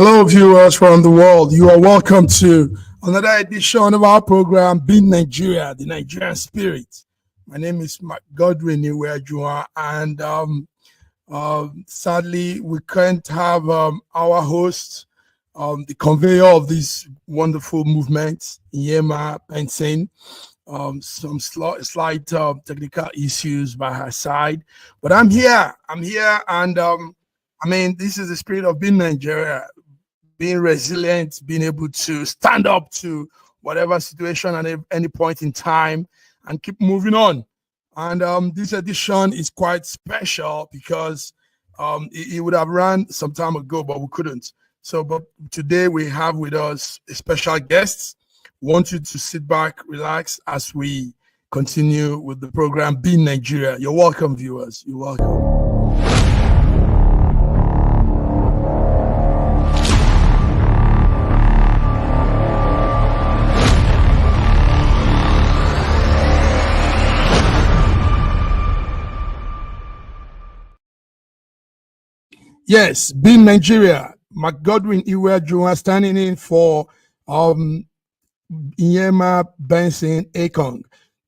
Hello, viewers from the world. You are welcome to another edition of our program, Being Nigeria, the Nigerian Spirit. My name is Godwin Iweajua, and sadly, we can't have our host, the conveyor of this wonderful movement, Yema Benson. Some slight technical issues by her side, but I'm here. And this is the spirit of being Nigeria, being resilient, being able to stand up to whatever situation at any point in time and keep moving on. And this edition is quite special because it would have run some time ago, but we couldn't. But today we have with us a special guest. We want you to sit back, relax as we continue with the program, Being Nigeria. You're welcome, viewers. You're welcome. Yes, Being Nigeria. Godwin Iweajua standing in for Yema Benson Ekong.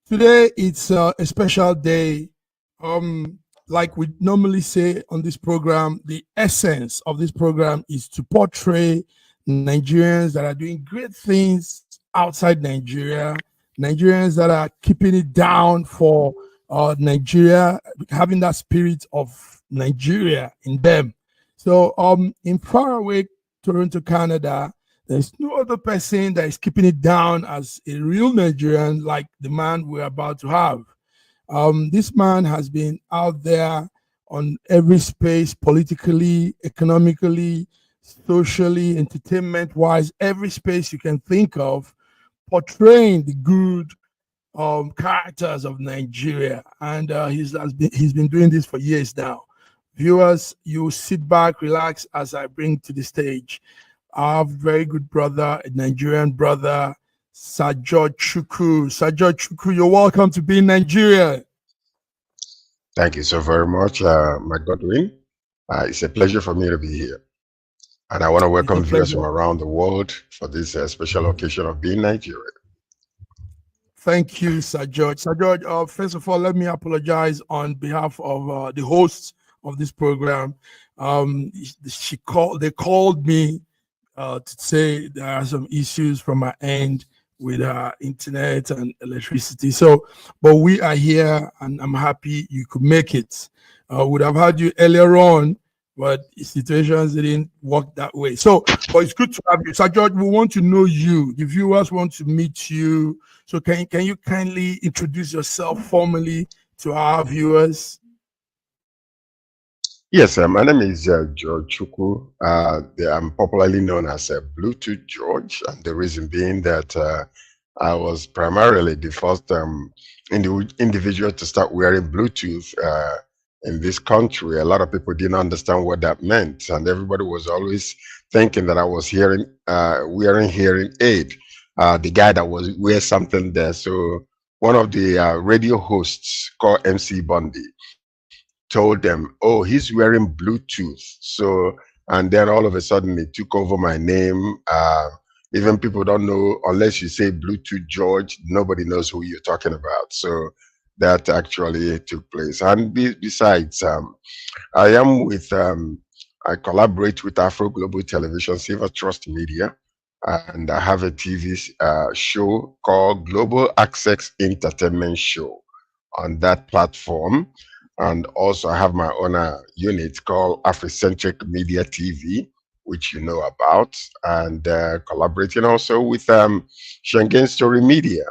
Today it's a special day. Like we normally say on this program, the essence of this program is to portray Nigerians that are doing great things outside Nigeria, Nigerians that are keeping it down for Nigeria, having that spirit of Nigeria in them. So in faraway Toronto, Canada, there's no other person that is keeping it down as a real Nigerian like the man we're about to have. This man has been out there on every space, politically, economically, socially, entertainment-wise, every space you can think of, portraying the good characters of Nigeria. And he's been doing this for years now. Viewers, you sit back, relax as I bring to the stage our very good brother, a Nigerian brother, Sajod Chukwu. Sajod Chukwu, you're welcome to Being Nigeria. Thank you so very much, my Godwin. It's a pleasure for me to be here. And I want to welcome viewers from around the world for this special occasion of Being Nigeria. Thank you, Sajod. Sajod, first of all, let me apologize on behalf of the hosts of this program. They called me to say there are some issues from my end with internet and electricity. But we are here, and I'm happy you could make it. Would have had you earlier on, but situations didn't work that way. But it's good to have you. Sajod, we want to know you. The viewers want to meet you. So can you kindly introduce yourself formally to our viewers? Yes, my name is George Chukwu. I'm popularly known as Bluetooth George, and the reason being that I was primarily the first individual to start wearing Bluetooth in this country. A lot of people didn't understand what that meant, and everybody was always thinking that I was wearing hearing aid. The guy that was wear something there. So one of the radio hosts called MC Bundy told them, oh, he's wearing Bluetooth. So, and then all of a sudden it took over my name. Even people don't know, unless you say Bluetooth George, nobody knows who you're talking about. So that actually took place. And besides, I collaborate with Afro Global Television, Silver Trust Media, and I have a TV show called Global Access Entertainment Show on that platform. And also I have my own unit called Afrocentric Media TV, which you know about, and collaborating also with Schengen Story Media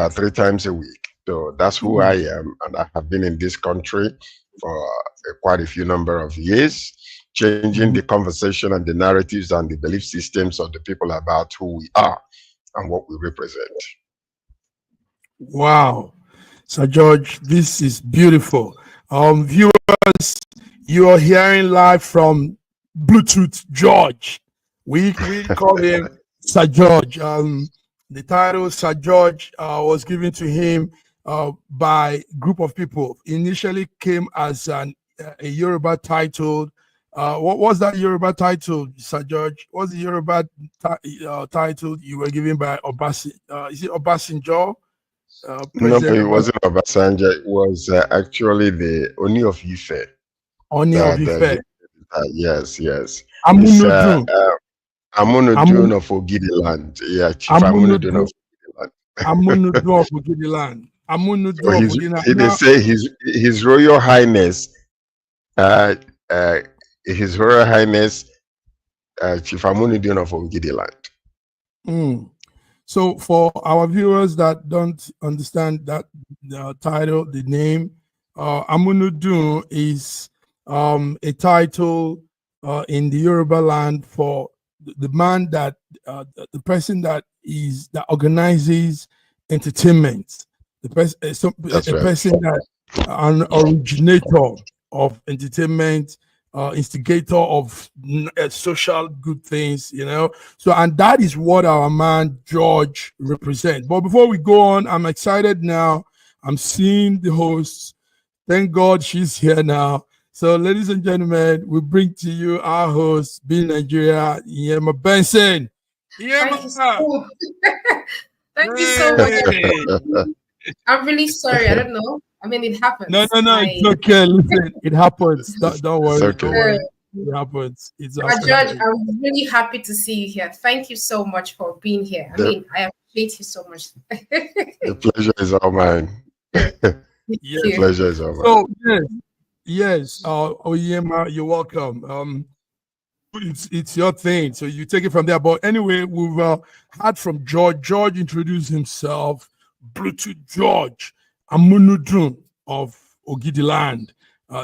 3 times a week. So that's who I am, and I have been in this country for quite a few number of years, changing the conversation and the narratives and the belief systems of the people about who we are and what we represent. Wow. So George, this is beautiful. Viewers, you are hearing live from Bluetooth George. We call him Sir George. The title Sir George was given to him by a group of people. Initially came as a Yoruba titled What was that Yoruba title, Sir George? What's the Yoruba title you were given by is it Obasanjo, No, but President it Obasanjo, wasn't Obasanjo. It was actually the Oni of Ife Oni of that Ife, yes, yes. It's Amunudun, Amun, Amunudun of Ogidiland. Yeah, Chief Amunudun Amunudun, of Ogidiland. Amunudun of Ogidiland, So Amunudun of Ogidiland. they Now, say his Royal Highness, uh, uh, His Royal Highness, Chief Amunudun of Ogidiland. mm, so for our viewers that don't understand that the title, the name, Amunudun is a title in the Yoruba land for the man that the person that organizes entertainment, That's a right. person that an originator of entertainment, instigator of social good things, so, and that is what our man George represents. But before we go on, I'm excited now. I'm seeing the hosts. Thank God she's here now. So, ladies and gentlemen, we bring to you our host, Being Nigeria, Yema Benson. Thank you Yema! so Thank you so much. Hey! I'm really sorry. I don't know. I mean, it No, happens. no, no, it's okay. Listen, it happens. Don't It's worry, don't okay. worry. It happens. It's George, absolutely. I'm really happy to see you here. Thank you so much for being here. I The, mean, I appreciate you so much. the pleasure is all mine. The Yes. Thank you. pleasure is all mine. So, yes. Oyema, you're welcome. It's your thing, so you take it from there. But anyway, we've heard from George. George introduced himself, Bluetooth George Amunudun of Ogidiland.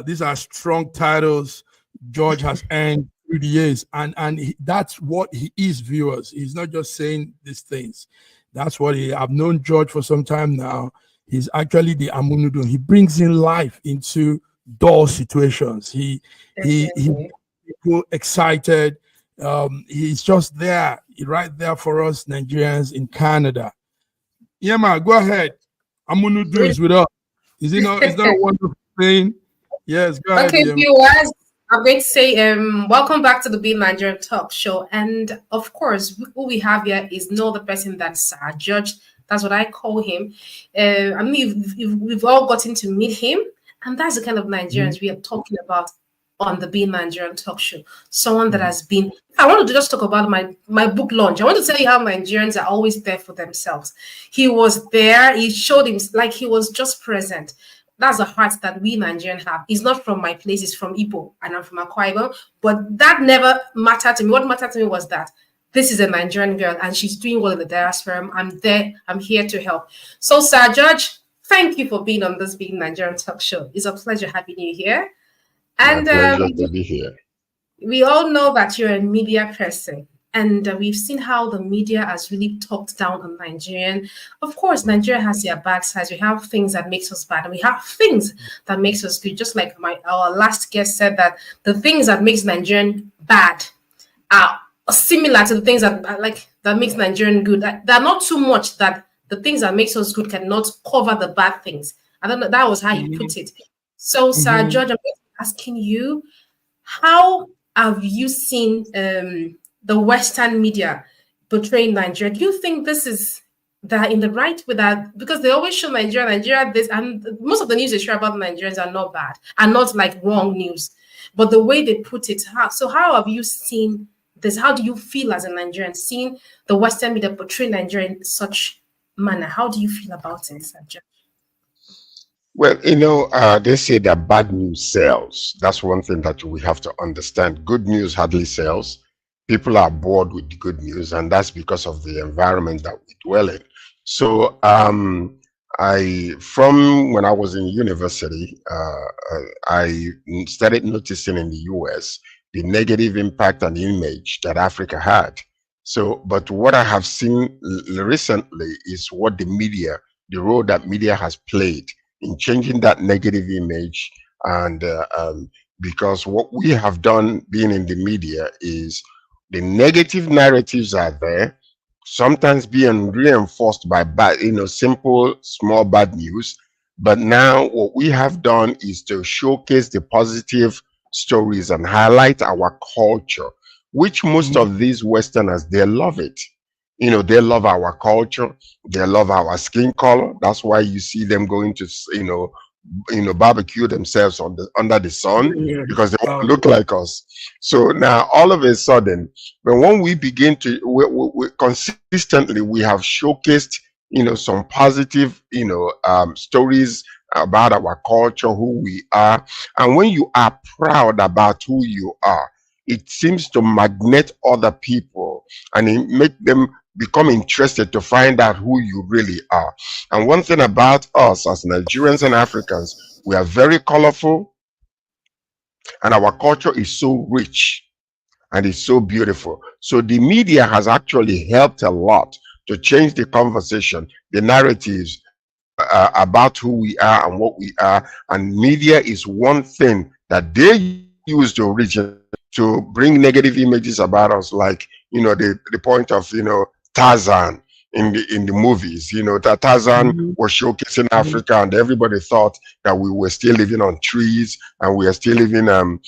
These are strong titles George has earned through the years, and that's what he is, viewers. He's not just saying these things. That's what I've known George for some time now. He's actually the Amunudun. He brings in life into dull situations. He Definitely. people excited. He's just there, right there for us Nigerians in Canada. Yeah, man, go ahead. Amunudun is with us. Is it not? Is that a wonderful thing? Yes, go ahead, Okay, Yema. viewers, I'm going to say welcome back to the Be Nigerian Talk Show. And of course, who we have here is no other person than Sir George. That's what I call him. I mean, we've all gotten to meet him, and that's the kind of Nigerians we are talking about on the Be Nigerian Talk Show. Someone that has been. I wanted to just talk about my book launch. I want to tell you how Nigerians are always there for themselves. He was there. He showed him like he was just present. That's a heart that we Nigerians have. It's not from my place, it's from Igbo, and I'm from Akwa Ibom. But that never mattered to me. What mattered to me was that this is a Nigerian girl and she's doing well in the diaspora. I'm there, I'm here to help. So, Sir George, thank you for being on this Being Nigerian Talk Show. It's a pleasure having you here. My And pleasure to be here. we all know that you're a media person. And we've seen how the media has really talked down on Nigerian. Of course, Nigeria has their bad sides. We have things that makes us bad, and we have things that makes us good. Just like our last guest said, that the things that makes Nigerian bad are similar to the things that makes Nigerian good. They're not too much that the things that makes us good cannot cover the bad things. I don't know. That was how you put it. So, Sir George, I'm asking you, how have you seen the Western media portraying Nigeria? Do you think this is that in the right with that? Because they always show Nigeria this, and most of the news they share about the Nigerians are not bad, and not like wrong news. But the way they put it, how have you seen this? How do you feel as a Nigerian seeing the Western media portray Nigeria in such manner? How do you feel about it, Sir George? Well, they say that bad news sells. That's one thing that we have to understand. Good news hardly sells. People are bored with the good news, and that's because of the environment that we dwell in. So, from when I was in university, I started noticing in the US the negative impact and image that Africa had. So, but what I have seen recently is what the role that media has played in changing that negative image. And because what we have done being in the media is the negative narratives are there, sometimes being reinforced by bad, simple, small bad news. But now what we have done is to showcase the positive stories and highlight our culture, which most Mhm. of these Westerners, they love it. You know, they love our culture, they love our skin color. That's why you see them going to, barbecue themselves on the under the sun Yeah. because they want to Wow. look like us. So now all of a sudden, but when we begin to consistently, we have showcased, some positive, stories about our culture, who we are. And when you are proud about who you are, it seems to magnet other people and it make them become interested to find out who you really are. And one thing about us as Nigerians and Africans, we are very colorful and our culture is so rich and it's so beautiful. So the media has actually helped a lot to change the conversation, the narratives about who we are and what we are. And media is one thing that they used originally to bring negative images about us, like the point of Tarzan in the movies. That Tarzan Mhm. was showcasing Mhm. Africa, and everybody thought that we were still living on trees and we are still living in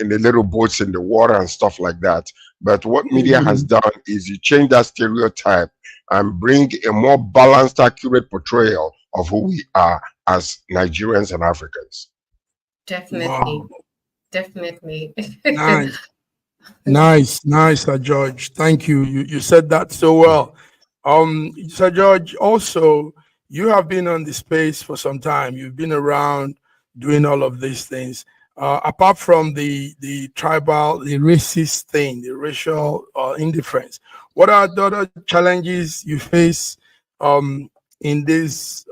the little boats in the water and stuff like that. But what media has Mhm. done is you change that stereotype and bring a more balanced, accurate portrayal of who we are as Nigerians and Africans. Definitely. Wow. Definitely. Nice. Nice, nice, Sir George. Thank you. You said that so well. Sir George, also you have been on the space for some time. You've been around doing all of these things. Apart from the tribal, the racist thing, the racial indifference, what are the other challenges you face in this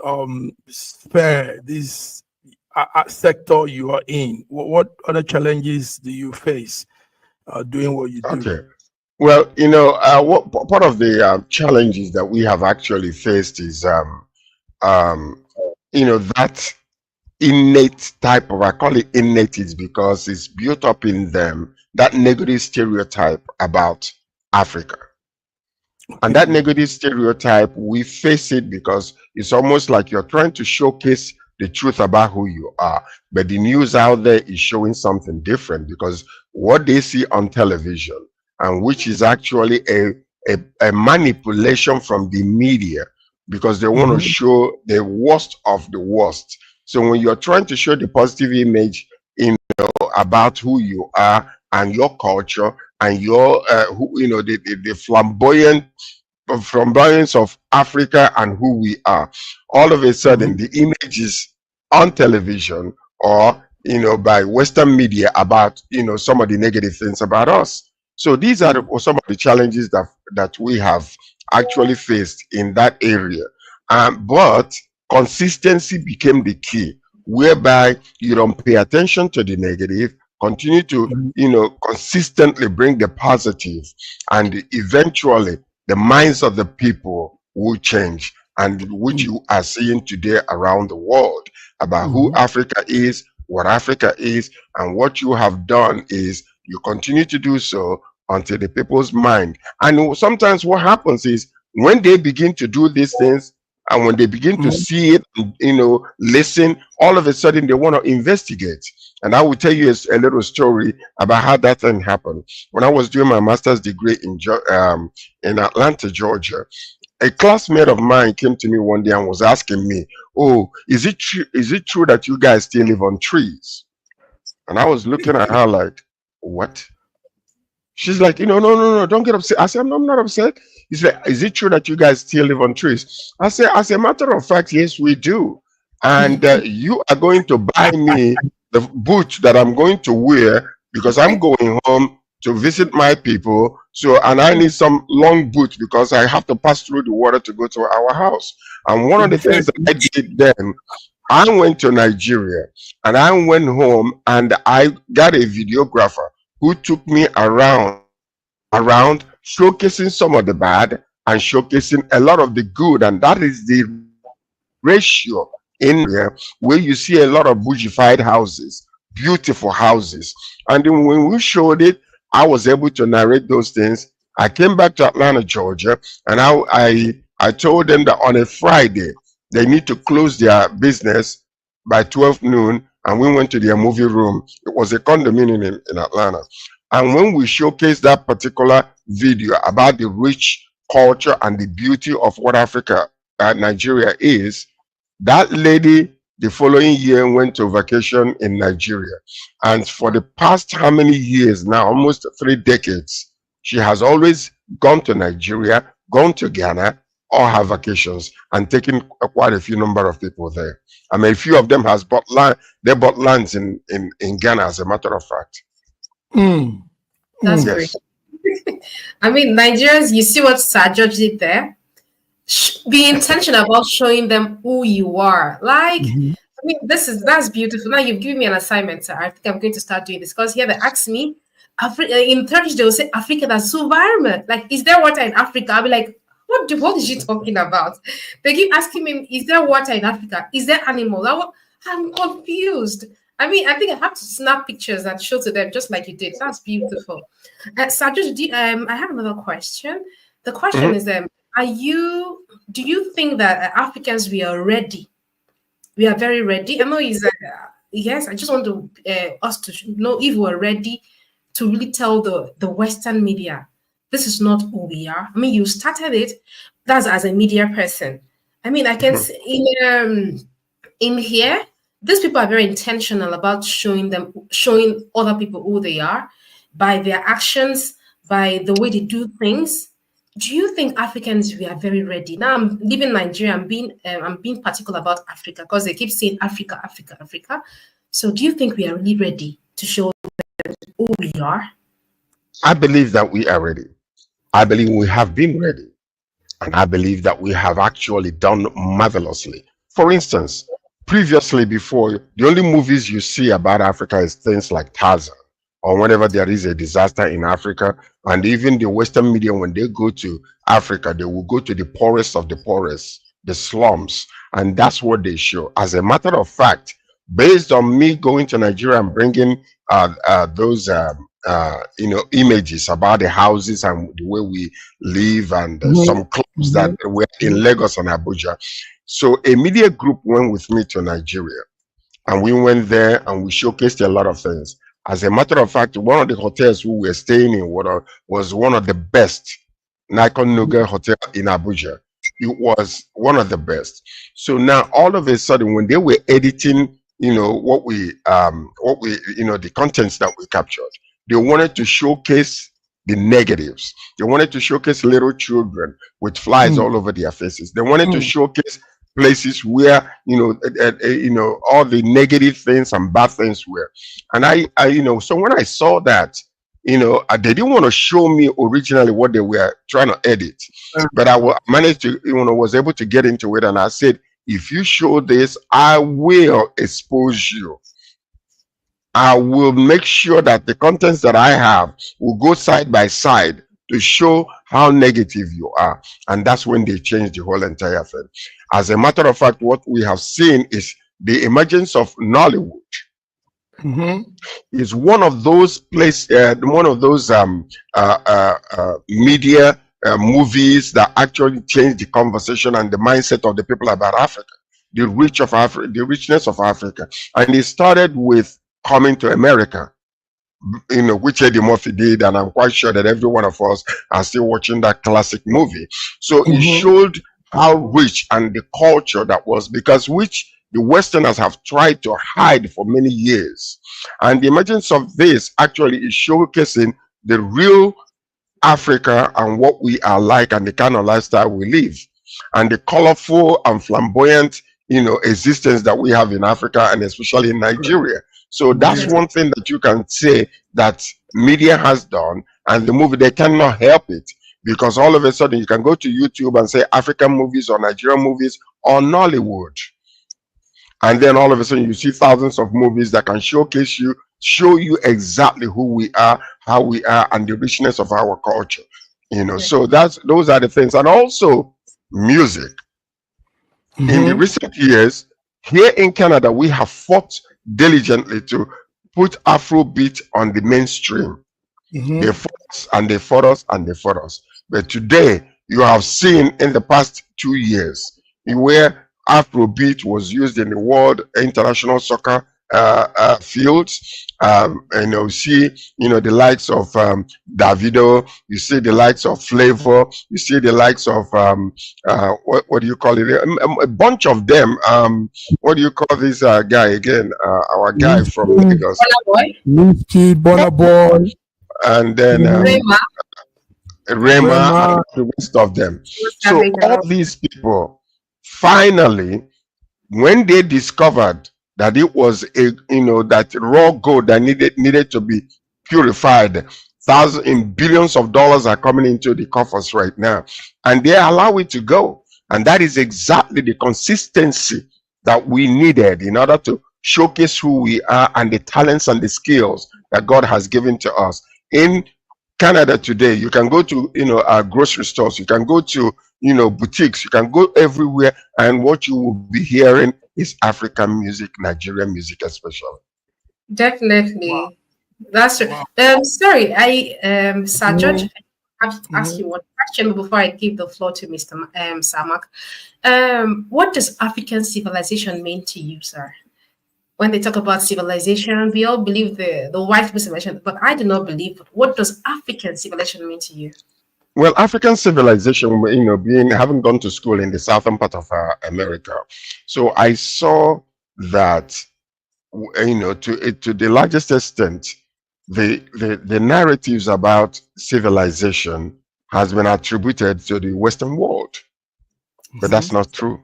sphere, this sector you are in? What other challenges do you face doing what you do? Okay. Well, part of the challenges that we have actually faced is, um, that innate type of, I call it innate, is because it's built up in them, that negative stereotype about Africa. And that Okay. negative stereotype, we face it because it's almost like you're trying to showcase the truth about who you are. But the news out there is showing something different because what they see on television, and which is actually a manipulation from the media because they want to Mhm. show the worst of the worst. So when you're trying to show the positive image about who you are and your culture and your the flamboyance of Africa and who we are. All of a sudden, Mhm. the images on television or by Western media about some of the negative things about us. So these are some of the challenges that we have actually faced in that area. But consistency became the key, whereby you don't pay attention to the negative, continue to Mhm. consistently bring the positive, and eventually the minds of the people will change, and which Mhm. you are seeing today around the world about who Mhm. Africa is, what Africa is, and what you have done is you continue to do so until the people's mind. And sometimes what happens is when they begin to do these things and when they begin to Mhm. see it, listen, all of a sudden they want to investigate. And I will tell you a little story about how that thing happened. When I was doing my master's degree in Atlanta, Georgia, a classmate of mine came to me one day and was asking me, "Oh, is it true? Is it true that you guys still live on trees?" And I was looking at her like, "What?" She's like, no, no, no, don't get upset. I said, "No, I'm not upset." He said, "Is it true that you guys still live on trees?" I said, "As a matter of fact, yes, we do. And you are going to buy me the boot that I'm going to wear because I'm going home to visit my people. So, and I need some long boots because I have to pass through the water to go to our house." And one of the things that I did then, I went to Nigeria and I went home and I got a videographer who took me around showcasing some of the bad and showcasing a lot of the good. And that is the ratio in there where you see a lot of bougified houses, beautiful houses. And then when we showed it, I was able to narrate those things. I came back to Atlanta, Georgia, and I told them that on a Friday they need to close their business by 12 noon and we went to their movie room. It was a condominium in Atlanta. And when we showcased that particular video about the rich culture and the beauty of what Nigeria is, that lady the following year went to vacation in Nigeria. And for the past how many years now, almost 3 decades, she has always gone to Nigeria, gone to Ghana, or have vacations, and taken quite a few number of people there. I mean, a few of them has bought land. They bought lands in Ghana, as a matter of fact. That's Yes. great. I mean, Nigerians, you see what Sir George did there? Be intentional about showing them who you are. Like, I mean, that's beautiful. Now you've given me an assignment, sir. I think I'm going to start doing this, because here they ask me, in Turkish they will say Africa that's so environment. Like, is there water in Africa? I'll be like, what is she talking about? They keep asking me, is there water in Africa? Is there animals? I'm confused. I mean, I think I have to snap pictures and show to them, just like you did. That's beautiful. Sajid, I have another question. The question is, do you think that Africans, we are ready? We are very ready. I know he's yes. I just want to us to know if we're ready to really tell the Western media, this is not who we are. I mean, you started it. That's as a media person. I mean, I can see in here, these people are very intentional about showing other people who they are by their actions, by the way they do things. Do you think Africans, we are very ready? Now I'm leaving Nigeria. I'm being particular about Africa, because they keep saying Africa, Africa, Africa. So do you think we are really ready to show them who we are? I believe that we are ready. I believe we have been ready. And I believe that we have actually done marvelously. For instance, previously, before, the only movies you see about Africa is things like Tarzan, or whenever there is a disaster in Africa. And even the Western media, when they go to Africa, they will go to the poorest of the poorest, the slums, and that's what they show. As a matter of fact, based on me going to Nigeria and bringing those images about the houses and the way we live, and some clubs that were in Lagos and Abuja. So a media group went with me to Nigeria, and we went there and we showcased a lot of things. As a matter of fact, one of the hotels we were staying in was one of the best, Nikon Noga Hotel in Abuja. It was one of the best. So now all of a sudden, when they were editing, the contents that we captured, they wanted to showcase the negatives. They wanted to showcase little children with flies all over their faces. They wanted to showcase places where all the negative things and bad things were. And I so when I saw that, they didn't want to show me originally what they were trying to edit, but I managed to, was able to get into it. And I said, if you show this, I will expose you. I will make sure that the contents that I have will go side by side to show how negative you are. And that's when they changed the whole entire thing. As a matter of fact, what we have seen is the emergence of Nollywood. Is one of those media movies that actually changed the conversation and the mindset of the people about Africa, the richness of Africa. And it started with Coming to America, which Eddie Murphy did, and I'm quite sure that every one of us are still watching that classic movie. So it showed how rich and the culture that was, because which the Westerners have tried to hide for many years. And the emergence of this actually is showcasing the real Africa and what we are like and the kind of lifestyle we live, and the colorful and flamboyant, existence that we have in Africa, and especially in Nigeria. So that's one thing that you can say that media has done, and the movie, they cannot help it, because all of a sudden you can go to YouTube and say African movies or Nigerian movies or Nollywood. And then all of a sudden you see thousands of movies that can show you exactly who we are, how we are, and the richness of our culture. So those are the things. And also music. In the recent years, here in Canada, we have fought diligently to put Afrobeat on the mainstream. They fought us and they fought us and they fought us. But today, you have seen in the past 2 years where Afrobeat was used in the World International Soccer fields. See, the likes of Davido, you see the likes of Flavor, you see the likes of what do you call it? A bunch of them. What do you call this guy again? Our guy from Lifty, Lagos, Burna Boy, Lifty, Burna Boy, and then Rema, Rema, Rema. and the rest of them. So Savage, and all all. these people finally, when they discovered that it was that raw gold that needed to be purified, thousands and billions of dollars are coming into the coffers right now, and they allow it to go. And that is exactly the consistency that we needed in order to showcase who we are and the talents and the skills that God has given to us. In Canada today, you can go to our grocery stores, you can go to boutiques, you can go everywhere, and what you will be hearing is African music, Nigerian music especially. Wow, Definitely. That's true. wow. Sorry, Sir George, Mhm, I have to ask mhm. you one question before I give the floor to Mr. Samak. What does African civilization mean to you, sir? When they talk about civilization, we all believe the white civilization, but I do not believe. What does African civilization mean to you? Well, African civilization, being having gone to school in the southern part of America, so I saw that to the largest extent, the narratives about civilization has been attributed to the Western world, but Mhm. that's not true.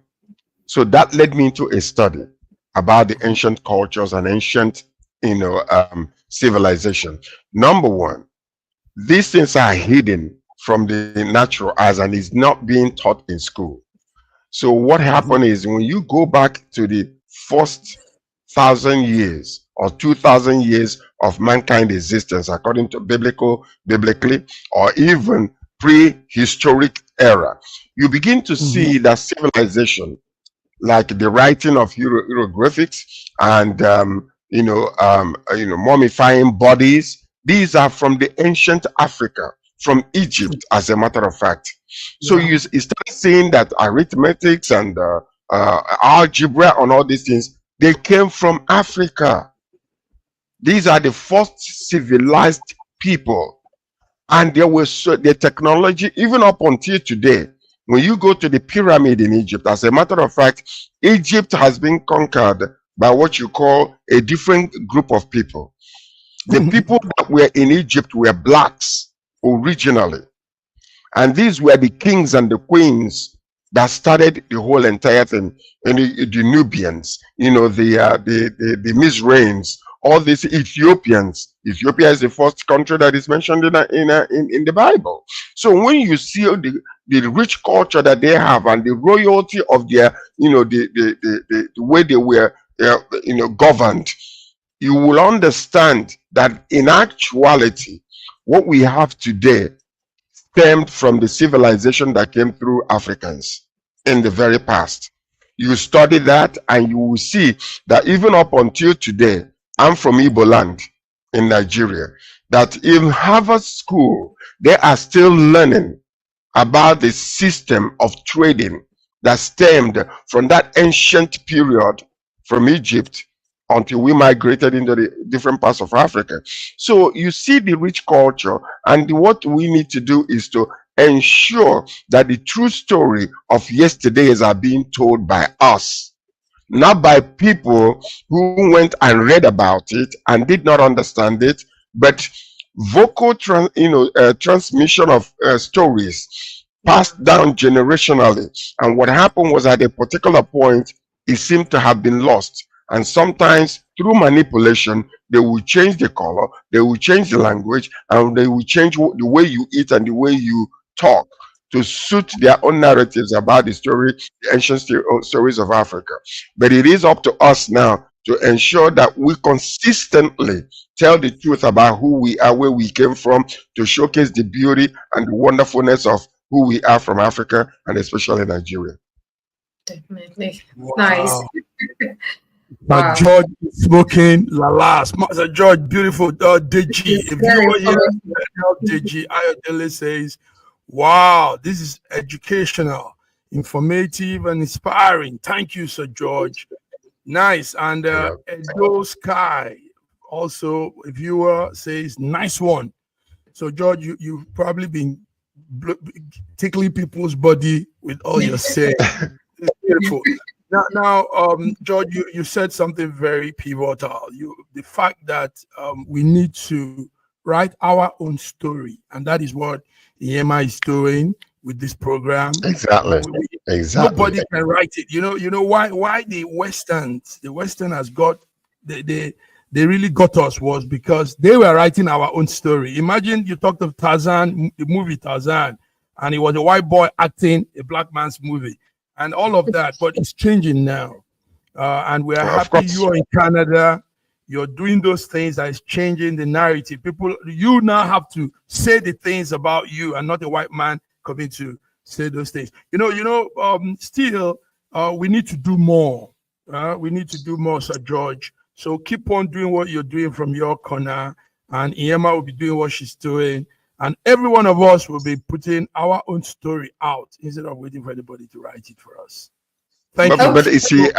So that led me into a study about the ancient cultures and ancient, civilization. Number one, these things are hidden from the natural eyes and is not being taught in school. So what Mhm. happened is when you go back to the first 1,000 years or 2,000 years of mankind existence, according to biblically, or even prehistoric era, you begin to Mhm. see that civilization, like the writing of hieroglyphics and mummifying bodies. These are from the ancient Africa, from Egypt, as a matter of fact. So Yeah. you start seeing that arithmetics and algebra and all these things, they came from Africa. These are the first civilized people, and there was the technology even up until today. When you go to the pyramid in Egypt, as a matter of fact, Egypt has been conquered by what you call a different group of people. The people that were in Egypt were blacks originally, and these were the kings and the queens that started the whole entire thing. And the Nubians, the Mizrains, all these Ethiopians. Ethiopia is the first country that is mentioned in the Bible. So when you see the rich culture that they have and the royalty of their, the way they were, governed, you will understand that in actuality, what we have today stemmed from the civilization that came through Africans in the very past. You study that and you will see that even up until today, I'm from Igbo land in Nigeria, that in Harvard School, they are still learning about the system of trading that stemmed from that ancient period from Egypt until we migrated into the different parts of Africa. So you see the rich culture, and what we need to do is to ensure that the true story of yesterdays are being told by us, not by people who went and read about it and did not understand it, but transmission of stories Yeah. passed down generationally. And what happened was at a particular point, it seemed to have been lost. And sometimes through manipulation, they will change the color, they will change the language, and they will change the way you eat and the way you talk to suit their own narratives about the story, the ancient stories of Africa. But it is up to us now to ensure that we consistently tell the truth about who we are, where we came from, to showcase the beauty and the wonderfulness of who we are from Africa and especially Nigeria. Definitely. Nice. Wow. Sir Wow. George is smoking la la. Sir George, beautiful. Deji, It's a very viewer here, informative. Deji Ayodele says, wow, this is educational, informative, and inspiring. Thank you, Sir George. Nice. And Yeah. Edo Sky, also a viewer, says, nice one. So, George, you've probably been tickling people's body with all your saying. It's beautiful. George, you said something very pivotal. The fact that we need to write our own story, and that is what EMA is doing with this program. Exactly. Exactly. Nobody can write it. You know why the Western has got they really got us was because they were writing our own story. Imagine you talked of Tarzan, the movie Tarzan, and it was a white boy acting a black man's movie and all of that, but it's changing now. And we are happy you are in Canada. You're doing those things that is changing the narrative. People, you now have to say the things about you and not a white man coming to say those things. Still, we need to do more. We need to do more, Sir George. So keep on doing what you're doing from your corner, and Iema will be doing what she's doing, and every one of us will be putting our own story out instead of waiting for anybody to write it for us. Thank you. But you see,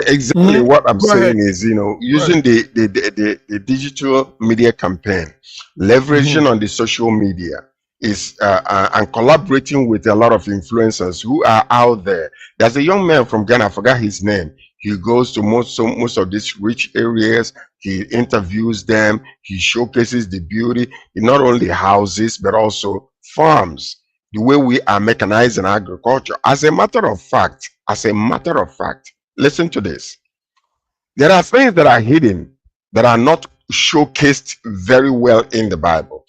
exactly what I'm Go saying ahead. is, using the digital media campaign, leveraging on the social media is and collaborating with a lot of influencers who are out there. There's a young man from Ghana, I forgot his name. He goes to most of these rich areas. He interviews them. He showcases the beauty in not only houses but also farms. The way we are mechanizing agriculture. As a matter of fact, listen to this. There are things that are hidden that are not showcased very well in the Bible.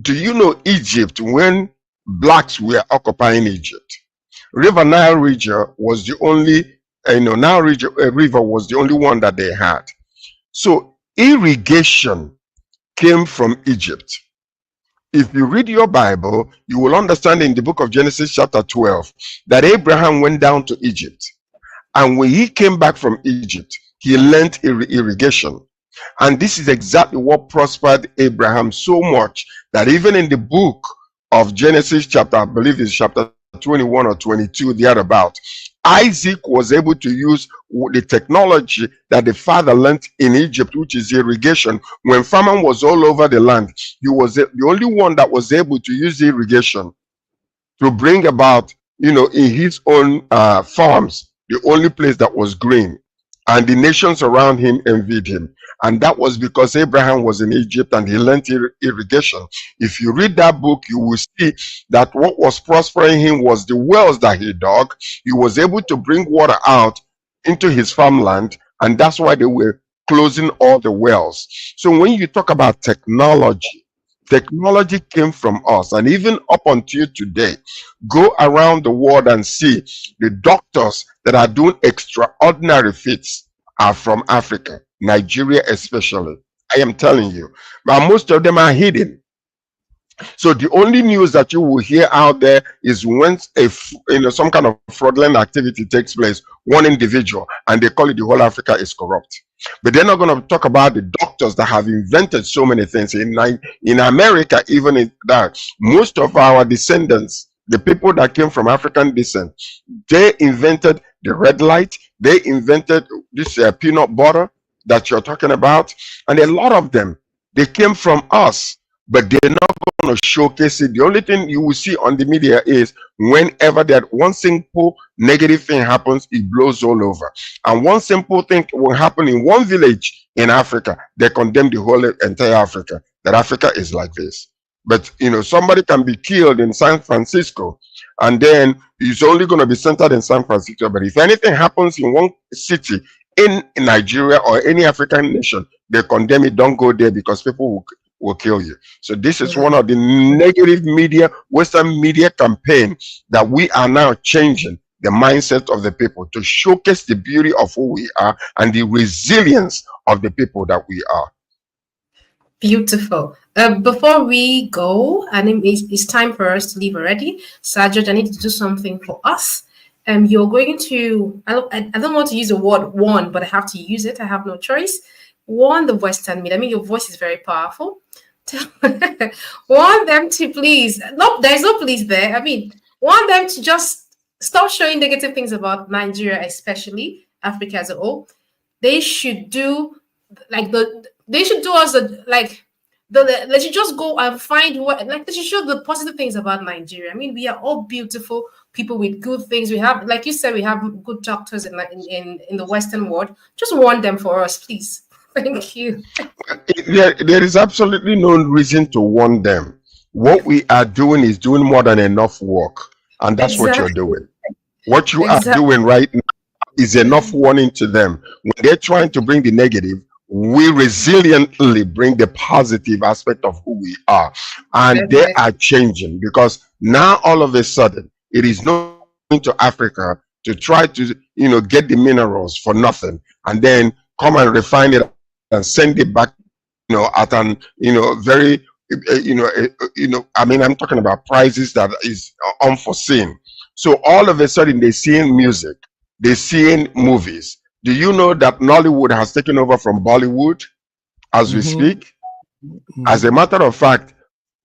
Do you know Egypt, when blacks were occupying Egypt, Nile region was the only, Nile region, river was the only one that they had. So irrigation came from Egypt. If you read your Bible, you will understand in the book of Genesis chapter 12 that Abraham went down to Egypt. And when he came back from Egypt, he learned irrigation. And this is exactly what prospered Abraham so much that even in the book of Genesis chapter, I believe it's chapter 21 or 22, thereabout, Isaac was able to use the technology that the father learned in Egypt, which is irrigation. When famine was all over the land, he was the only one that was able to use irrigation to bring about, in his own farms, the only place that was green. And the nations around him envied him. And that was because Abraham was in Egypt and he learned irrigation. If you read that book, you will see that what was prospering him was the wells that he dug. He was able to bring water out into his farmland, and that's why they were closing all the wells. So when you talk about technology came from us. And even up until today, go around the world and see the doctors that are doing extraordinary feats are from Africa, Nigeria especially. I am telling you. But most of them are hidden. So the only news that you will hear out there is when some kind of fraudulent activity takes place, one individual, and they call it the whole Africa is corrupt. But they're not going to talk about the doctors that have invented so many things. In America, even in that, most of our descendants, the people that came from African descent, they invented the red light. They invented this peanut butter that you're talking about. And a lot of them, they came from us, but they're not going to showcase it. The only thing you will see on the media is whenever that one simple negative thing happens, it blows all over. And one simple thing will happen in one village in Africa, they condemn the whole entire Africa, that Africa is like this. But somebody can be killed in San Francisco, and then it's only going to be centered in San Francisco. But if anything happens in one city in Nigeria or any African nation, they condemn it. Don't go there because people will kill you. So this is one of the negative media, Western media campaign that we are now changing the mindset of the people to showcase the beauty of who we are and the resilience of the people that we are. Beautiful. Before we go, and it's time for us to leave already. Sajid, I need to do something for us. You're going to, I don't want to use the word warn, but I have to use it. I have no choice. Warn the Western media. I mean, your voice is very powerful. Want them to please, no, there's no please there. I mean, want them to just stop showing negative things about Nigeria, especially Africa as a whole. they should do they should do us they should just go and find what, like, they should show the positive things about Nigeria. I mean, we are all beautiful people with good things. We have, like you said, we have good doctors in the Western world. Just warn them for us, please. Thank you. There is absolutely no reason to warn them. What we are doing is doing more than enough work, and that's what you're doing. What you are doing right now is enough warning to them. When they're trying to bring the negative, we resiliently bring the positive aspect of who we are, and they are changing, because now all of a sudden it is not going to Africa to try to get the minerals for nothing, and then come and refine it and send it back at an very I mean, I'm talking about prices that is unforeseen. So all of a sudden they're seeing music, they're seeing movies. Do you know that Nollywood has taken over from Bollywood as we speak? As a matter of fact,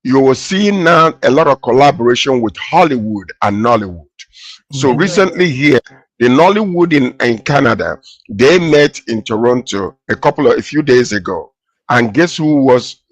you will see now a lot of collaboration with Hollywood and Nollywood. So recently here, the Nollywood in Canada, they met in Toronto a few days ago. And guess who was,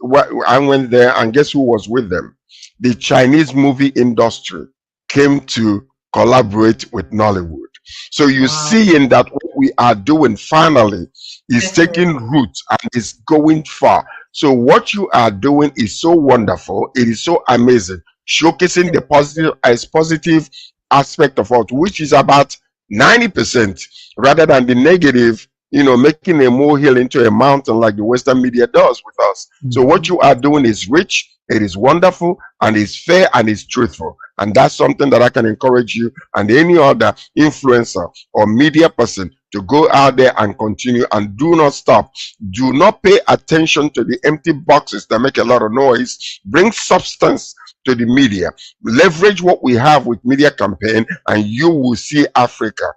I went there, and guess who was with them? The Chinese movie industry came to collaborate with Nollywood. So you see in that what we are doing finally is taking root and is going far. So what you are doing is so wonderful. It is so amazing, showcasing the positive aspect of it, which is about 90%, rather than the negative, making a molehill into a mountain like the Western media does with us. So what you are doing is rich, it is wonderful, and it's fair, and it's truthful. And that's something that I can encourage you and any other influencer or media person to go out there and continue, and do not stop. Do not pay attention to the empty boxes that make a lot of noise. Bring substance to the media. Leverage what we have with media campaign, and you will see Africa.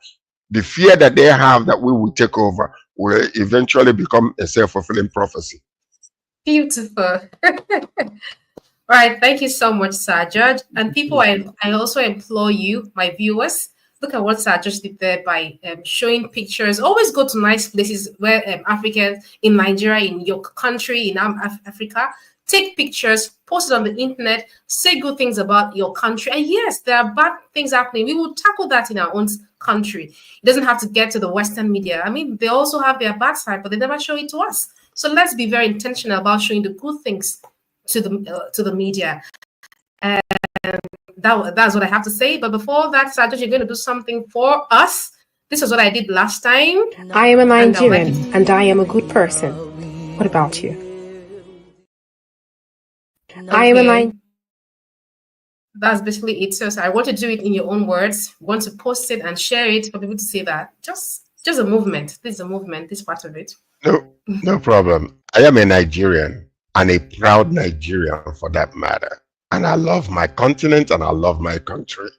The fear that they have that we will take over will eventually become a self-fulfilling prophecy. Beautiful. All right, thank you so much, Sir George. And people, I also implore you, my viewers, look at what Sir George did there by showing pictures. Always go to nice places where Africans, in Nigeria, in your country, in Africa, take pictures, post it on the internet, say good things about your country. And yes, there are bad things happening. We will tackle that in our own country. It doesn't have to get to the Western media. I mean, they also have their bad side, but they never show it to us. So let's be very intentional about showing the good things to the media. And that's what I have to say. But before that, Sajid, you're going to do something for us. This is what I did last time. I am a Nigerian, and I am a good person. What about you? Okay. I am a Nigerian. That's basically it. So I want to do it in your own words. I want to post it and share it for people to see that. Just a movement. This is a movement, this part of it. No problem. I am a Nigerian, and a proud Nigerian for that matter. And I love my continent, and I love my country.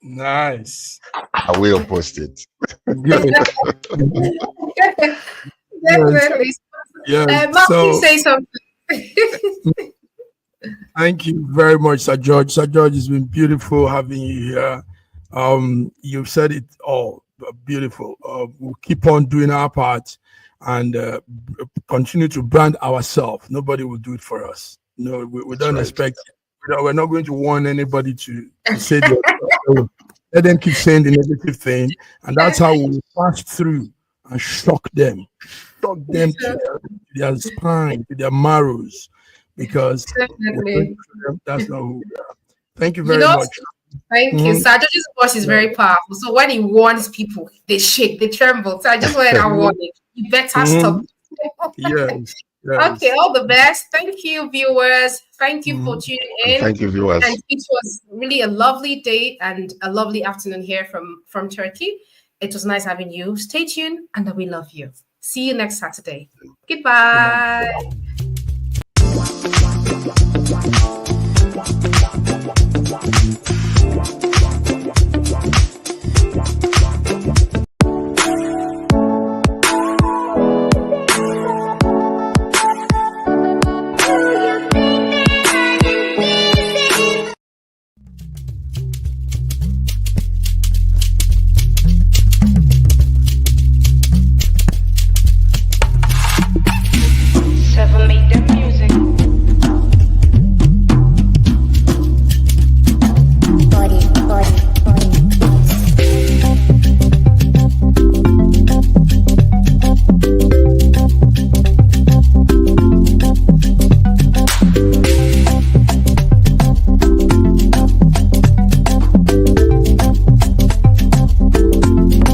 Nice. I will post it. Definitely. Yes. Mark, say something. Thank you very much, Sir George. Sir George, it's been beautiful having you here. You've said it all, beautiful. We'll keep on doing our part and continue to brand ourselves. Nobody will do it for us. No, we don't expect. We're not going to warn anybody to say that. Let them keep saying the negative thing, and that's how we pass through and shock them to their spine, to their marrows, because that's not who we are. Thank you very much. Thank you. Sir George's voice is very powerful. So when he warns people, they shake, they tremble. So I just wanted to warn you. You better stop. Yes. Okay, all the best. Thank you, viewers. Thank you for tuning in. Thank you, viewers. And it was really a lovely day and a lovely afternoon here from Turkey. It was nice having you. Stay tuned, and we love you. See you next Saturday. Goodbye.